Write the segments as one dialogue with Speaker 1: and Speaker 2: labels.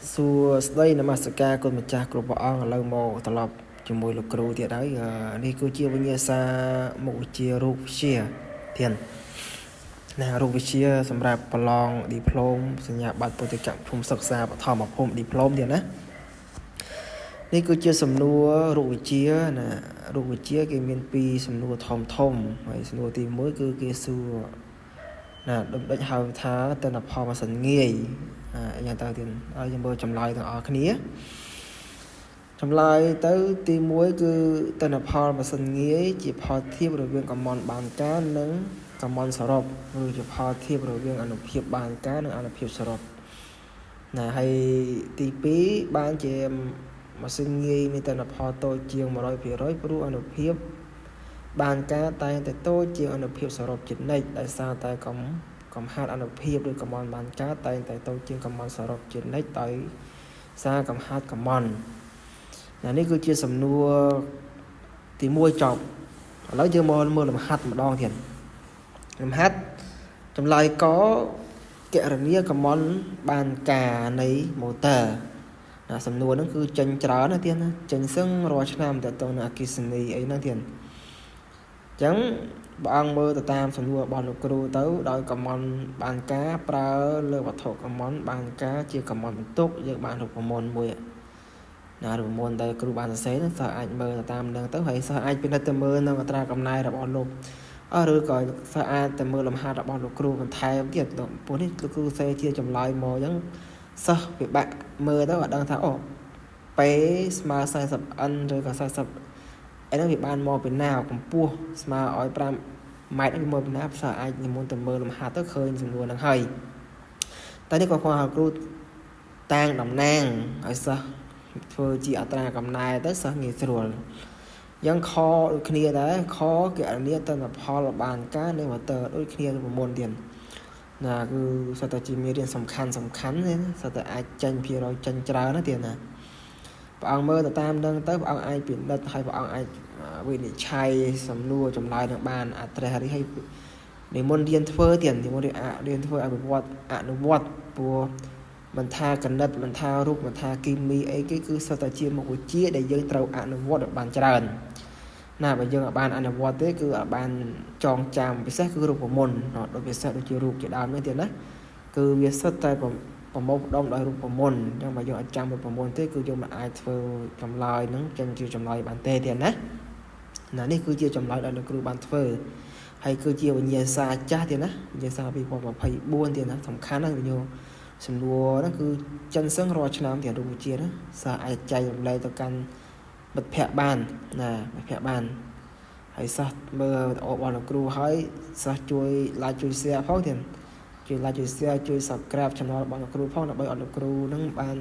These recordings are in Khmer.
Speaker 1: Xua đây là Masaka con một cha của bọn ông lâu mồ tập lập cho mùi lục cừu thì đấy đi cứ chia với nhau xa một chia rụp chia tiền nè rụp chia sầm rạp ballon diplom sinh nhật bát bồi chậm phun sắc xa và thò một phun diplom tiền á đi cứ chia sầm nua rụp chia nè rụp chia cái miền pi sầm nua thòm thòm hay sầm nua tìm mới cứ kia xua nè đâm đánh hào thá tên là phò mà sần nghề nhà ta tiền ai trong bờ chầm lại thằng ở cái nía chầm lại tới tìm muối cứ tên là phò mà sần nghề chỉ phò thiệp rồi viên cầm mòn bàn cá nướng cầm mòn sờ rộp rồi chỉ phò thiệp rồi viên ăn thiệp bàn cá nướng ăn thiệp sờ rộp nè hay tí pí ban chị em mà sần nghề nên tên là phò tôi chiều mà rồi phía rồi bru ăn thiệp bàn cá tayแต่tôi chiều ăn thiệp sờ rộp chính này tại sao tay cầm hát ăn phiệp rồi cầm mòn bàn cá tay tại tôi chiên cầm mòn sờ rộp trên nách tới xa cầm hát cầm mòn làនេះគឺជាសំណួរទី1ចប់ឥឡូវយើងមកមើលលំហាត់ម្ដងទៀតលំហាត់ចម្លើយកគណនាកំមន់បានការនៃម៉ូទ័រសំណួរហ្នឹងគឺចេញច្រើនណាស់ទៀតណាចេញសឹងរាល់ឆ្នាំតទៅនឹងអគ្គិសនីអីហ្នឹងទៀតអញ្ចឹងបងអង្គមើលទៅតាមសំណួររបស់លោកគ្រូទៅដោយកំមន់បានការប្រើលើវត្ថុកំមន់បានការជាកំមន់បន្ទុកយើងបានរូបមន្តមួយណារូបមន្តដែលគ្រូបានសរសេរហ្នឹងសិស្សអាចមើលទៅតាមនឹងទៅហើយសិស្សអាចពិនិត្យទៅមើលនៅអត្រាកំណែរបស់លោកឬក៏សិស្សអាចទៅមើលលំហាត់របស់លោកគ្រូបន្ថែមទៀតព្រោះនេះលោកគ្រូសេជាចម្លើយមកអញ្ចឹងសិស្សពិបាកមើលទៅអត់ដឹងថាអូពេស្មើ40n ឬក៏40ឯនោះវាបានមកពីណាកម្ពស់ស្មើឲ្យ5ម៉ែត្រនេះមកពីណាសិស្សអាចនិមន្តទៅមើលលំហាត់ទៅឃើញសំណួរហ្នឹងហើយតែនេះក៏ខគ្រូតាំងតំណាងឲ្យសិស្សធ្វើជាអត្រាកំណែទៅសិស្សងាយស្រួលយ៉ាងខដូចគ្នាដែរខគណនាទិន្នផលបានការនៃម៉ូទ័រដូចគ្នាទៅមុនទៀតណាគឺសិស្សតែជាមេរៀនសំខាន់ទេសិស្សតែអាចចាញ់ភាគរយចាញ់ច្រើនណាទៀតណាព្រះអង្គមើលទៅតាមនឹងទៅព្រះអង្គអាចពិនិត្យហើយព្រះអង្គអាចវិនិច្ឆ័យសំណួរចម្លើយនឹងបានអត្រេះរីហើយនិមន្តរៀនធ្វើទៀតនិមន្តរៀនធ្វើអនុវត្តព្រោះមិនថាគណិតមិនថារូបមិនថាគីមីអីគេគឺសិតតែជាមុខវិជ្ជាដែលយើងត្រូវអនុវត្តឲ្យបានច្រើនណាបើយើងអាចបានអនុវត្តទេគឺអាចបានចងចាំពិសេសគឺរូបមន្តដូចពិសេសដូចជារូបជាដើមនេះទៀតណាគឺវាសិតតែប្រមូលផ្ដុំដោយរូបមន្តអញ្ចឹងបើយើងអាចចាំរូបមន្តទេគឺយើងមិនអាចធ្វើចម្លើយហ្នឹងចេញជាចម្លើយបានទេទៀតណានេះគឺជាចម្លើយដែលលោកគ្រូបានធ្វើហើយគឺជាវិញ្ញាសាចាស់ទៀតណាវិញ្ញាសា2024ទៀតណាសំខាន់ណាស់ញោមសំណួរហ្នឹងគឺចិនសឹងរាល់ឆ្នាំទៀតរូបវិទ្យាណាសិស្សអាចចែករំលែកទៅកាន់មិត្តភ័ក្តិបានណាមិត្តភ័ក្តិបានហើយសិស្សមើលវីដេអូរបស់លោកគ្រូហើយសិស្សជួយ like ជួយ share ផងទៀតជួយ like ជួយ share ជួយ subscribe channel របស់លោកគ្រូផងដើម្បីឲ្យលោកគ្រូហ្នឹងបាន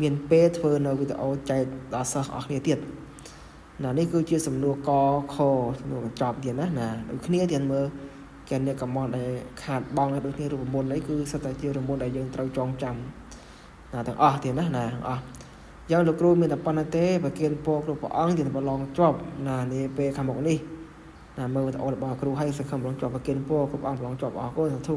Speaker 1: មានពេលធ្វើនៅវីដេអូចែកដល់សិស្សអស់គ្នាទៀតនេះគឺជាសំណួរកខសំណួរបញ្ចប់ទៀតណាដូចគ្នាទៀតមើលគេអ្នកកំមន់ដែលខាតបងដូចគ្នារូបមន្តអីគឺសិតតែជារូបមន្តដែលយើងត្រូវចងចាំទាំងអស់ទៀតណាអស់យ៉ាងលោកគ្រូមានតែប៉ុណ្្នេះទេប្រគិនពរគ្រប់ព្រះអង្គទៀតប្រឡងជាប់នេះពេលខាងមុខនេះមើលវីដេអូរបស់គ្រូហើយសង្ឃឹមប្រឡងជាប់ប្រគិនពរគ្រប់អង្គប្រឡងជាប់អរគុណសាធុ